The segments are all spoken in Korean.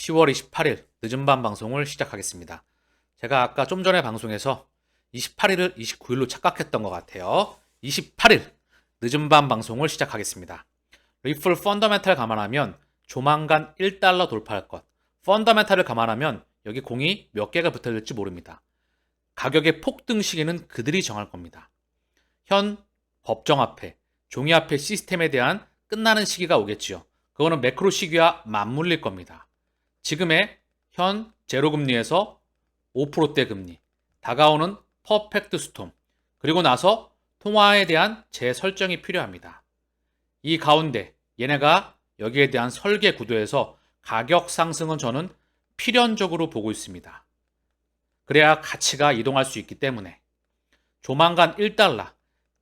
10월 28일 늦은 밤 방송을 시작하겠습니다. 제가 아까 좀 전에 방송에서 28일을 29일로 착각했던 것 같아요. 28일 늦은 밤 방송을 시작하겠습니다. 리플 펀더멘탈 감안하면 조만간 1달러 돌파할 것. 펀더멘탈을 감안하면 여기 공이 몇 개가 붙어질지 모릅니다. 가격의 폭등 시기는 그들이 정할 겁니다. 현 법정화폐, 종이화폐 시스템에 대한 끝나는 시기가 오겠지요. 그거는 매크로 시기와 맞물릴 겁니다. 지금의 현 제로금리에서 5%대 금리, 다가오는 퍼펙트 스톰, 그리고 나서 통화에 대한 재설정이 필요합니다. 이 가운데 얘네가 여기에 대한 설계 구도에서 가격 상승은 저는 필연적으로 보고 있습니다. 그래야 가치가 이동할 수 있기 때문에 조만간 1달러,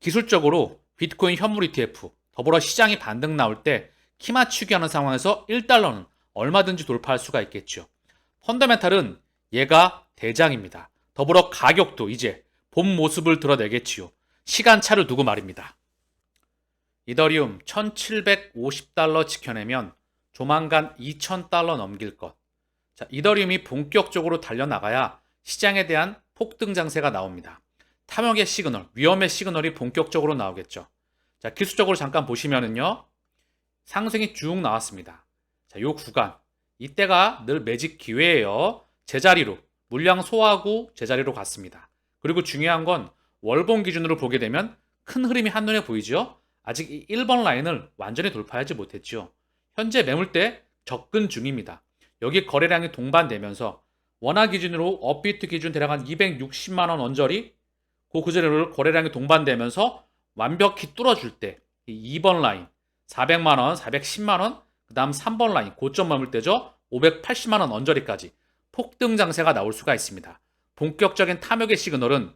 기술적으로 비트코인 현물 ETF, 더불어 시장이 반등 나올 때 키 맞추기 하는 상황에서 1달러는 얼마든지 돌파할 수가 있겠죠. 펀더멘탈은 얘가 대장입니다. 더불어 가격도 이제 본 모습을 드러내겠지요. 시간차를 두고 말입니다. 이더리움 1750달러 지켜내면 조만간 2000달러 넘길 것. 자, 이더리움이 본격적으로 달려나가야 시장에 대한 폭등 장세가 나옵니다. 탐욕의 시그널, 위험의 시그널이 본격적으로 나오겠죠. 자, 기술적으로 잠깐 보시면은요. 상승이 쭉 나왔습니다. 자, 요 구간. 이때가 늘 매직 기회예요. 제자리로 물량 소화하고 제자리로 갔습니다. 그리고 중요한 건 월봉 기준으로 보게 되면 큰 흐름이 한눈에 보이죠. 아직 이 1번 라인을 완전히 돌파하지 못했죠. 현재 매물대 접근 중입니다. 여기 거래량이 동반되면서 원화 기준으로 업비트 기준 대략 한 260만 원 언저리 그 자리를 거래량이 동반되면서 완벽히 뚫어줄 때 이 2번 라인 400만 원, 410만 원, 그 다음 3번 라인 고점 머물때죠. 580만 원 언저리까지 폭등 장세가 나올 수가 있습니다. 본격적인 탐욕의 시그널은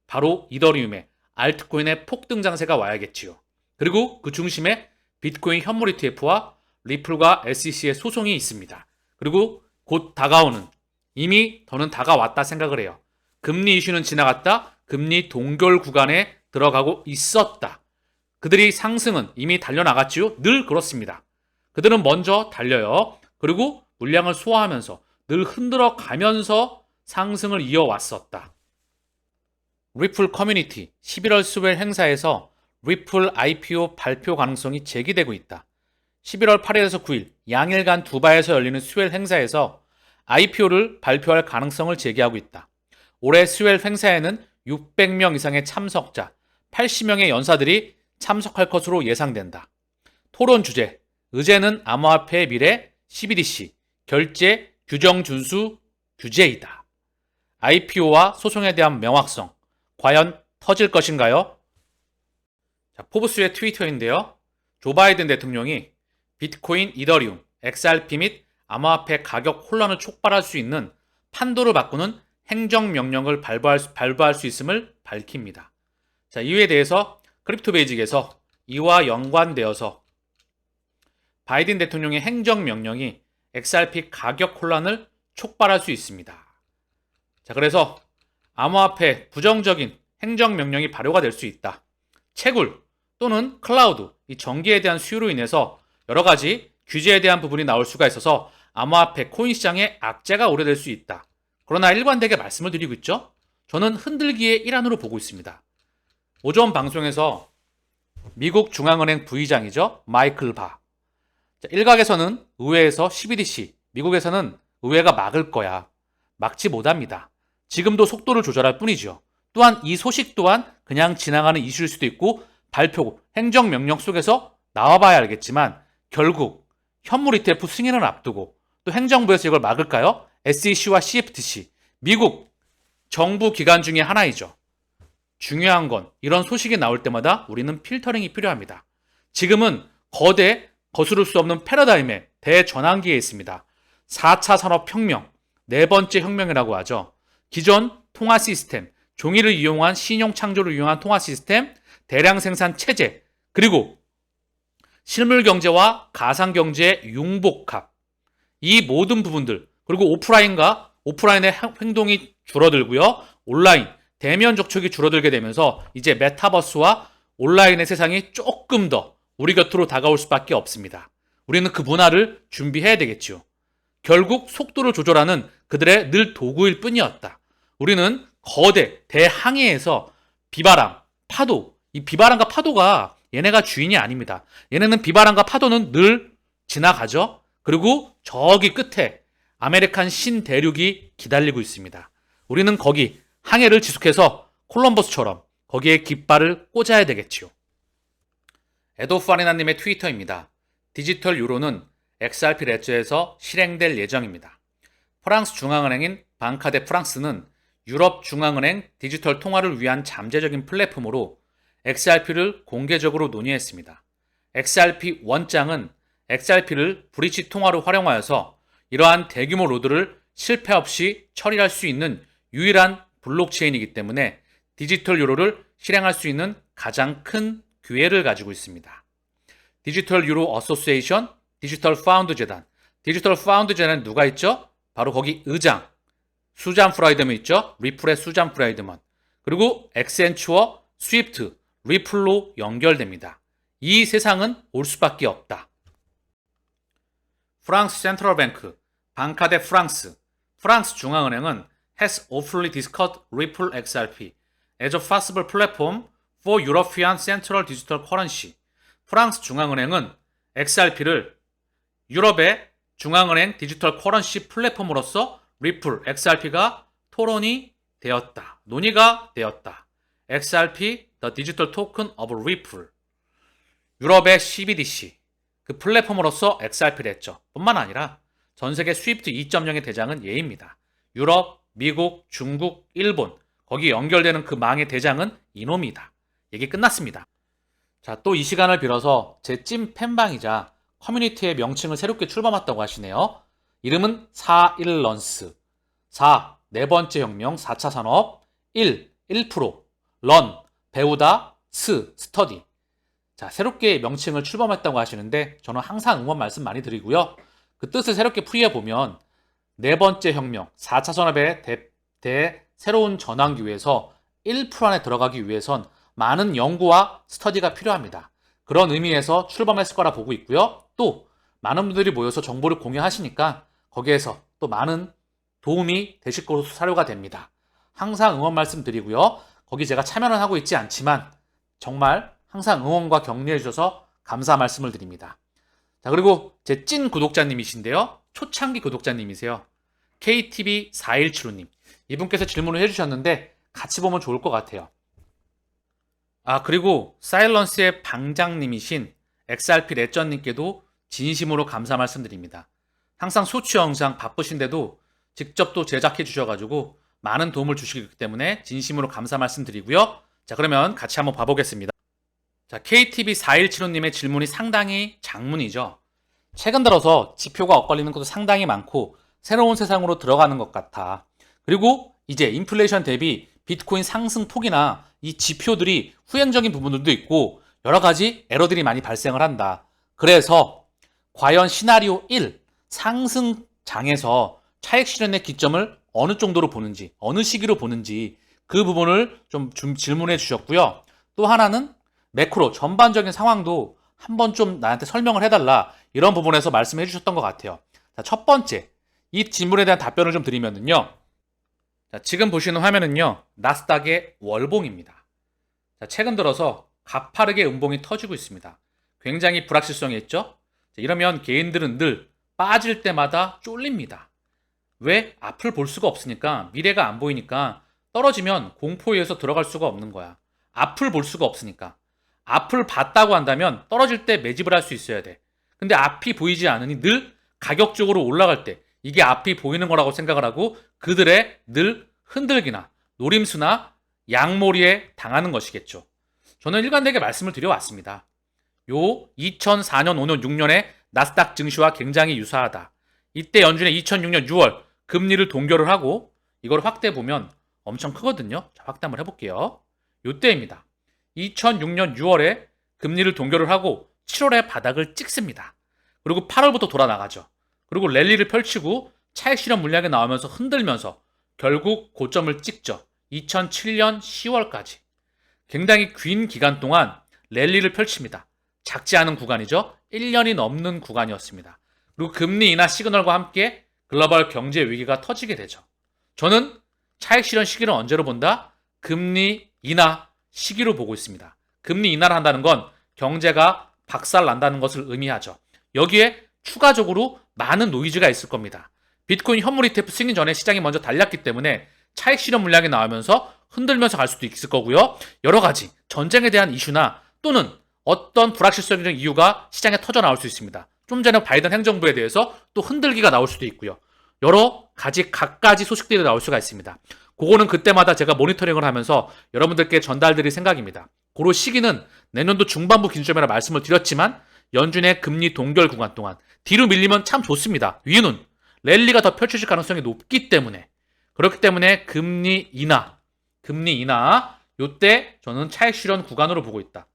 바로 이더리움의 알트코인의 폭등 장세가 와야겠지요. 그리고 그 중심에 비트코인 현물 ETF와 리플과 SEC의 소송이 있습니다. 그리고 곧 다가오는, 이미 더는 다가왔다 생각을 해요. 금리 이슈는 지나갔다. 금리 동결 구간에 들어가고 있었다. 그들이 상승은 이미 달려나갔지요. 늘 그렇습니다. 그들은 먼저 달려요. 그리고 물량을 소화하면서 늘 흔들어 가면서 상승을 이어왔었다. 리플 커뮤니티 11월 스웰 행사에서 리플 IPO 발표 가능성이 제기되고 있다. 11월 8일에서 9일 양일간 두바이에서 열리는 스웰 행사에서 IPO를 발표할 가능성을 제기하고 있다. 올해 스웰 행사에는 600명 이상의 참석자, 80명의 연사들이 참석할 것으로 예상된다. 토론 주제, 의제는 암호화폐의 미래, CBDC, 결제, 규정 준수, 규제이다. IPO와 소송에 대한 명확성, 과연 터질 것인가요? 자, 포브스의 트위터인데요. 조 바이든 대통령이 비트코인, 이더리움, XRP 및 암호화폐 가격 혼란을 촉발할 수 있는 판도를 바꾸는 행정명령을 발부할 수 있음을 밝힙니다. 자, 이유에 대해서 크립토 베이직에서 이와 연관되어서 바이든 대통령의 행정명령이 XRP 가격 혼란을 촉발할 수 있습니다. 자, 그래서 암호화폐 부정적인 행정명령이 발효가 될 수 있다. 채굴 또는 클라우드, 이 전기에 대한 수요로 인해서 여러 가지 규제에 대한 부분이 나올 수가 있어서 암호화폐 코인 시장에 악재가 오래될 수 있다. 그러나 일관되게 말씀을 드리고 있죠. 저는 흔들기의 일환으로 보고 있습니다. 오전 방송에서 미국 중앙은행 부의장이죠. 마이클 바. 일각에서는 의회에서 CBDC, 미국에서는 의회가 막을 거야. 막지 못합니다. 지금도 속도를 조절할 뿐이죠. 또한 이 소식 또한 그냥 지나가는 이슈일 수도 있고 발표고 행정명령 속에서 나와봐야 알겠지만 결국 현물 ETF 승인을 앞두고 또 행정부에서 이걸 막을까요? SEC와 CFTC, 미국 정부 기관 중에 하나이죠. 중요한 건 이런 소식이 나올 때마다 우리는 필터링이 필요합니다. 지금은 거대 거스를 수 없는 패러다임의 대전환기에 있습니다. 4차 산업혁명, 네 번째 혁명이라고 하죠. 기존 통화 시스템, 종이를 이용한 신용 창조를 이용한 통화 시스템, 대량 생산 체제, 그리고 실물 경제와 가상 경제의 융복합. 이 모든 부분들, 그리고 오프라인의 행동이 줄어들고요. 온라인, 대면 접촉이 줄어들게 되면서 이제 메타버스와 온라인의 세상이 조금 더 우리 곁으로 다가올 수밖에 없습니다. 우리는 그 문화를 준비해야 되겠죠. 결국 속도를 조절하는 그들의 늘 도구일 뿐이었다. 우리는 거대 대항해에서 비바람, 파도, 이 비바람과 파도가 얘네가 주인이 아닙니다. 얘네는 비바람과 파도는 늘 지나가죠. 그리고 저기 끝에 아메리칸 신대륙이 기다리고 있습니다. 우리는 거기 항해를 지속해서 콜럼버스처럼 거기에 깃발을 꽂아야 되겠지요. 에도파리나님의 트위터입니다. 디지털 유로는 XRP 레저에서 실행될 예정입니다. 프랑스 중앙은행인 방카 데 프랑스는 유럽 중앙은행 디지털 통화를 위한 잠재적인 플랫폼으로 XRP를 공개적으로 논의했습니다. XRP 원장은 XRP를 브릿지 통화로 활용하여서 이러한 대규모 로드를 실패 없이 처리할 수 있는 유일한 블록체인이기 때문에 디지털 유로를 실행할 수 있는 가장 큰 기회를 가지고 있습니다. 디지털 유로 어소시에이션, 디지털 파운드 재단. 디지털 파운드 재단은 누가 있죠? 바로 거기 의장 수잔 프라이드먼 있죠? 리플의 수잔 프라이드먼. 그리고 엑센추어, 스위프트, 리플로 연결됩니다. 이 세상은 올 수밖에 없다. 프랑스 센트럴 뱅크, 방카 데 프랑스, 프랑스 중앙은행은 has officially discussed Ripple XRP as a possible platform for European Central Digital Currency. 프랑스 중앙은행은 XRP를 유럽의 중앙은행 디지털 커런시 플랫폼으로서 리플 XRP가 토론이 되었다. 논의가 되었다. XRP, the Digital Token of Ripple. 유럽의 CBDC, 그 플랫폼으로서 XRP를 했죠. 뿐만 아니라 전 세계 스위프트 2.0의 대장은 얘입니다. 유럽, 미국, 중국, 일본, 거기 연결되는 그 망의 대장은 이놈이다. 얘기 끝났습니다. 자, 또 이 시간을 빌어서 제 찐 팬방이자 커뮤니티의 명칭을 새롭게 출범했다고 하시네요. 이름은 4일런스. 4, 네 번째 혁명, 4차 산업. 1, 1%. 런, 배우다. 스터디. 자, 새롭게 명칭을 출범했다고 하시는데 저는 항상 응원 말씀 많이 드리고요. 그 뜻을 새롭게 풀이해보면 네 번째 혁명, 4차 산업의 새로운 전환기 위해서 1% 안에 들어가기 위해선 많은 연구와 스터디가 필요합니다. 그런 의미에서 출범했을 거라 보고 있고요. 또 많은 분들이 모여서 정보를 공유하시니까 거기에서 또 많은 도움이 되실 것으로 사료가 됩니다. 항상 응원 말씀드리고요. 거기 제가 참여는 하고 있지 않지만 정말 항상 응원과 격려해 주셔서 감사 말씀을 드립니다. 자, 그리고 제 찐 구독자님이신데요. 초창기 구독자님이세요. KTB4175님. 이분께서 질문을 해주셨는데 같이 보면 좋을 것 같아요. 아, 그리고 사일런스의 방장님이신 XRP 레전님께도 진심으로 감사 말씀드립니다. 항상 소치 영상 바쁘신데도 직접 또 제작해 주셔가지고 많은 도움을 주시기 때문에 진심으로 감사 말씀드리고요. 자, 그러면 같이 한번 봐보겠습니다. 자, KTB4175님의 질문이 상당히 장문이죠. 최근 들어서 지표가 엇갈리는 것도 상당히 많고 새로운 세상으로 들어가는 것 같아. 그리고 이제 인플레이션 대비 비트코인 상승 폭이나 이 지표들이 후행적인 부분들도 있고 여러 가지 에러들이 많이 발생을 한다. 그래서 과연 시나리오 1 상승장에서 차익 실현의 기점을 어느 정도로 보는지, 어느 시기로 보는지 그 부분을 좀 질문해 주셨고요. 또 하나는 매크로 전반적인 상황도 한번 좀 나한테 설명을 해달라, 이런 부분에서 말씀해 주셨던 것 같아요. 자, 첫 번째, 이 질문에 대한 답변을 좀 드리면은요. 자, 지금 보시는 화면은요, 나스닥의 월봉입니다. 자, 최근 들어서 가파르게 음봉이 터지고 있습니다. 굉장히 불확실성이 있죠? 자, 이러면 개인들은 늘 빠질 때마다 쫄립니다. 왜? 앞을 볼 수가 없으니까, 미래가 안 보이니까 떨어지면 공포에 의해서 들어갈 수가 없는 거야. 앞을 볼 수가 없으니까. 앞을 봤다고 한다면 떨어질 때 매집을 할 수 있어야 돼. 근데 앞이 보이지 않으니 늘 가격적으로 올라갈 때 이게 앞이 보이는 거라고 생각을 하고 그들의 늘 흔들기나 노림수나 양몰이에 당하는 것이겠죠. 저는 일관되게 말씀을 드려왔습니다. 요 2004년, 5년, 6년의 나스닥 증시와 굉장히 유사하다. 이때 연준의 2006년 6월 금리를 동결을 하고 이걸 확대해 보면 엄청 크거든요. 자, 확대 한번 해볼게요. 요때입니다. 2006년 6월에 금리를 동결을 하고 7월에 바닥을 찍습니다. 그리고 8월부터 돌아 나가죠. 그리고 랠리를 펼치고 차익 실현 물량이 나오면서 흔들면서 결국 고점을 찍죠. 2007년 10월까지. 굉장히 긴 기간 동안 랠리를 펼칩니다. 작지 않은 구간이죠. 1년이 넘는 구간이었습니다. 그리고 금리 인하 시그널과 함께 글로벌 경제 위기가 터지게 되죠. 저는 차익 실현 시기를 언제로 본다? 금리 인하 시기로 보고 있습니다. 금리 인하를 한다는 건 경제가 박살 난다는 것을 의미하죠. 여기에 추가적으로 많은 노이즈가 있을 겁니다. 비트코인 현물 ETF 승인 전에 시장이 먼저 달렸기 때문에 차익 실현 물량이 나오면서 흔들면서 갈 수도 있을 거고요. 여러 가지 전쟁에 대한 이슈나 또는 어떤 불확실성적 이유가 시장에 터져 나올 수 있습니다. 좀 전에 바이든 행정부에 대해서 또 흔들기가 나올 수도 있고요. 여러 가지 각가지 소식들이 나올 수가 있습니다. 그거는 그때마다 제가 모니터링을 하면서 여러분들께 전달드릴 생각입니다. 고로 시기는 내년도 중반부 기준점이라 말씀을 드렸지만 연준의 금리 동결 구간 동안 뒤로 밀리면 참 좋습니다. 이유는 랠리가 더 펼쳐질 가능성이 높기 때문에. 그렇기 때문에 금리 인하 요때 저는 차익 실현 구간으로 보고 있다.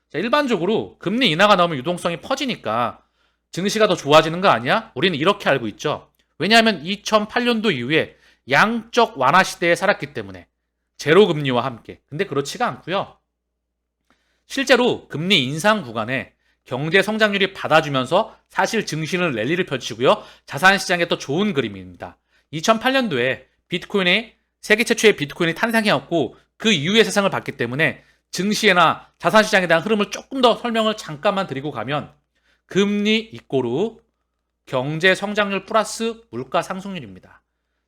자, 일반적으로 금리 인하가 나오면 유동성이 퍼지니까 증시가 더 좋아지는 거 아니야? 우리는 이렇게 알고 있죠. 왜냐하면 2008년도 이후에 양적 완화 시대에 살았기 때문에 제로 금리와 함께. 근데 그렇지가 않고요. 실제로 금리 인상 구간에 경제 성장률이 받아주면서 사실 증시는 랠리를 펼치고요. 자산 시장에 또 좋은 그림입니다. 2008년도에 비트코인이 세계 최초의 비트코인이 탄생해왔고 그 이후의 세상을 봤기 때문에 증시나 자산 시장에 대한 흐름을 조금 더 설명을 잠깐만 드리고 가면 금리 이꼬르 경제 성장률 플러스 물가 상승률입니다.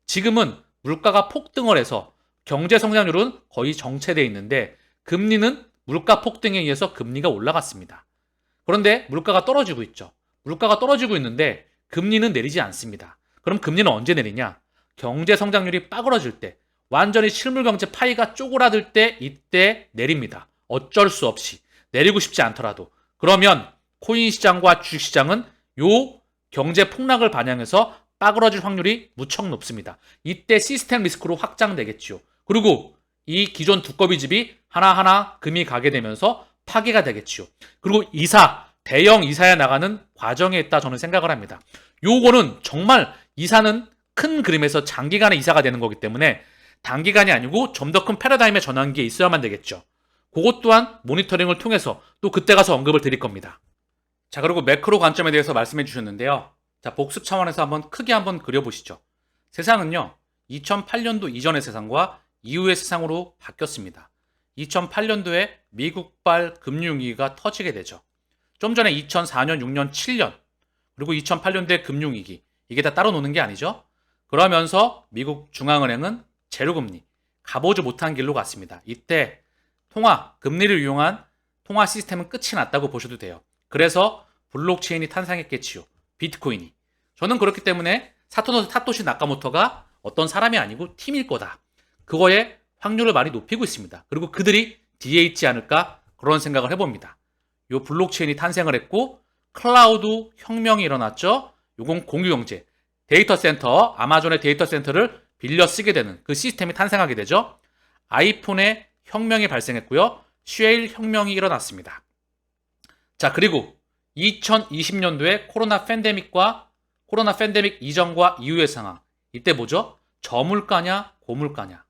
지금은 물가가 폭등을 해서 경제 성장률은 거의 정체되어 있는데 금리는 물가 폭등에 의해서 금리가 올라갔습니다. 그런데 물가가 떨어지고 있죠. 물가가 떨어지고 있는데 금리는 내리지 않습니다. 그럼 금리는 언제 내리냐? 경제 성장률이 빠그러질 때, 완전히 실물 경제 파이가 쪼그라들 때 이때 내립니다. 어쩔 수 없이. 내리고 싶지 않더라도. 그러면 코인 시장과 주식 시장은 요 경제 폭락을 반영해서 빠그러질 확률이 무척 높습니다. 이때 시스템 리스크로 확장되겠죠. 그리고 이 기존 두꺼비 집이 하나하나 금이 가게 되면서 파괴가 되겠죠. 그리고 대형 이사에 나가는 과정에 있다 저는 생각을 합니다. 요거는 정말 이사는 큰 그림에서 장기간의 이사가 되는 거기 때문에 단기간이 아니고 좀 더 큰 패러다임의 전환기에 있어야만 되겠죠. 그것 또한 모니터링을 통해서 또 그때 가서 언급을 드릴 겁니다. 자, 그리고 매크로 관점에 대해서 말씀해 주셨는데요. 자, 복습 차원에서 한번 크게 한번 그려보시죠. 세상은요, 2008년도 이전의 세상과 이후의 세상으로 바뀌었습니다. 2008년도에 미국발 금융위기가 터지게 되죠. 좀 전에 2004년, 6년, 7년, 그리고 2008년도에 금융위기, 이게 다 따로 노는 게 아니죠. 그러면서 미국 중앙은행은 제로금리, 가보지 못한 길로 갔습니다. 이때 금리를 이용한 통화 시스템은 끝이 났다고 보셔도 돼요. 그래서 블록체인이 탄생했겠지요. 비트코인이. 저는 그렇기 때문에 사토시 나카모토가 어떤 사람이 아니고 팀일 거다. 그거에 확률을 많이 높이고 있습니다. 그리고 그들이 뒤에 있지 않을까 그런 생각을 해봅니다. 요 블록체인이 탄생을 했고 클라우드 혁명이 일어났죠. 요건 공유경제, 데이터 센터, 아마존의 데이터 센터를 빌려 쓰게 되는 그 시스템이 탄생하게 되죠. 아이폰의 혁명이 발생했고요. 쉐일 혁명이 일어났습니다. 자, 그리고 2020년도에 코로나 팬데믹 이전과 이후의 상황. 이때 뭐죠? 저물가냐, 고물가냐.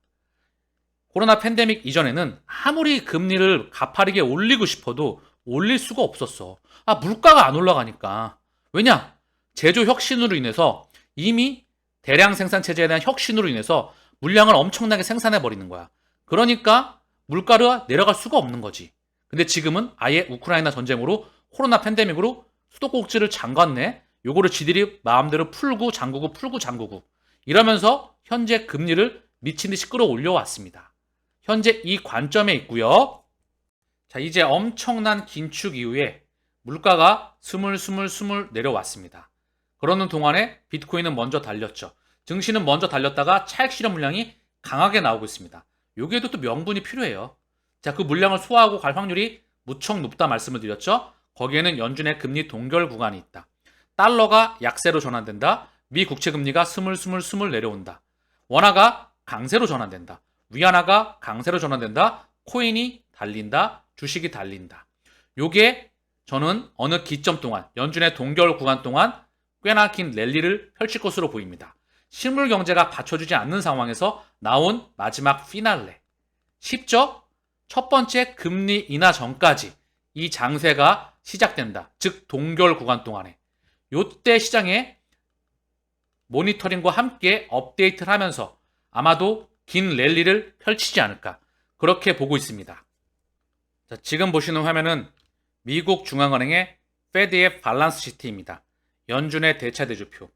코로나 팬데믹 이전에는 아무리 금리를 가파르게 올리고 싶어도 올릴 수가 없었어. 물가가 안 올라가니까. 왜냐? 제조 혁신으로 인해서 이미 대량 생산 체제에 대한 혁신으로 인해서 물량을 엄청나게 생산해 버리는 거야. 그러니까 물가가 내려갈 수가 없는 거지. 근데 지금은 아예 우크라이나 전쟁으로 코로나 팬데믹으로 수도꼭지를 잠갔네. 요거를 지들이 마음대로 풀고 잠그고 이러면서 현재 금리를 미친 듯이 끌어올려 왔습니다. 현재 이 관점에 있고요. 자, 이제 엄청난 긴축 이후에 물가가 스물 내려왔습니다. 그러는 동안에 비트코인은 먼저 달렸죠. 증시는 먼저 달렸다가 차익 실현 물량이 강하게 나오고 있습니다. 여기에도 또 명분이 필요해요. 자, 그 물량을 소화하고 갈 확률이 무척 높다 말씀을 드렸죠. 거기에는 연준의 금리 동결 구간이 있다. 달러가 약세로 전환된다. 미 국채 금리가 스물 내려온다. 원화가 강세로 전환된다. 위안화가 강세로 전환된다. 코인이 달린다. 주식이 달린다. 요게 저는 어느 기점 동안 연준의 동결 구간 동안 꽤나 긴 랠리를 펼칠 것으로 보입니다. 실물 경제가 받쳐주지 않는 상황에서 나온 마지막 피날레. 쉽죠? 첫 번째 금리 인하 전까지 이 장세가 시작된다. 즉 동결 구간 동안에. 요때 시장에 모니터링과 함께 업데이트를 하면서 아마도 긴 랠리를 펼치지 않을까 그렇게 보고 있습니다. 자, 지금 보시는 화면은 미국 중앙은행의 페드의 밸런스 시트입니다. 연준의 대차대조표.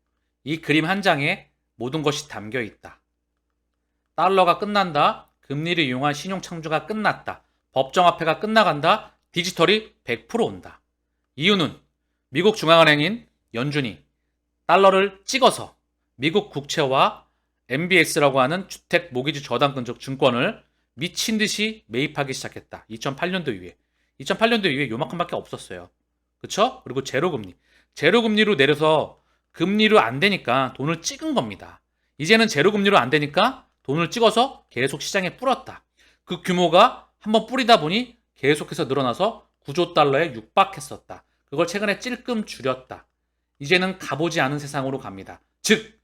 이 그림 한 장에 모든 것이 담겨 있다. 달러가 끝난다. 금리를 이용한 신용 창조가 끝났다. 법정화폐가 끝나간다. 디지털이 100% 온다. 이유는 미국 중앙은행인 연준이 달러를 찍어서 미국 국채와 MBS라고 하는 주택 모기지 저당근적 증권을 미친 듯이 매입하기 시작했다. 2008년도 이후에. 2008년도 이후에 요만큼밖에 없었어요. 그쵸? 그리고 제로금리. 제로금리로 내려서 금리로 안 되니까 돈을 찍은 겁니다. 이제는 제로금리로 안 되니까 돈을 찍어서 계속 시장에 뿌렸다. 그 규모가 한번 뿌리다 보니 계속해서 늘어나서 9조 달러에 육박했었다. 그걸 최근에 찔끔 줄였다. 이제는 가보지 않은 세상으로 갑니다. 즉,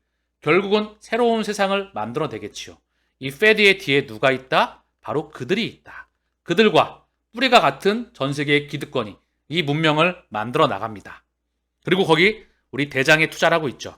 결국은 새로운 세상을 만들어내겠지요. 이 페드의 뒤에 누가 있다? 바로 그들이 있다. 그들과 뿌리가 같은 전 세계의 기득권이 이 문명을 만들어 나갑니다. 그리고 거기 우리 대장에 투자를 하고 있죠.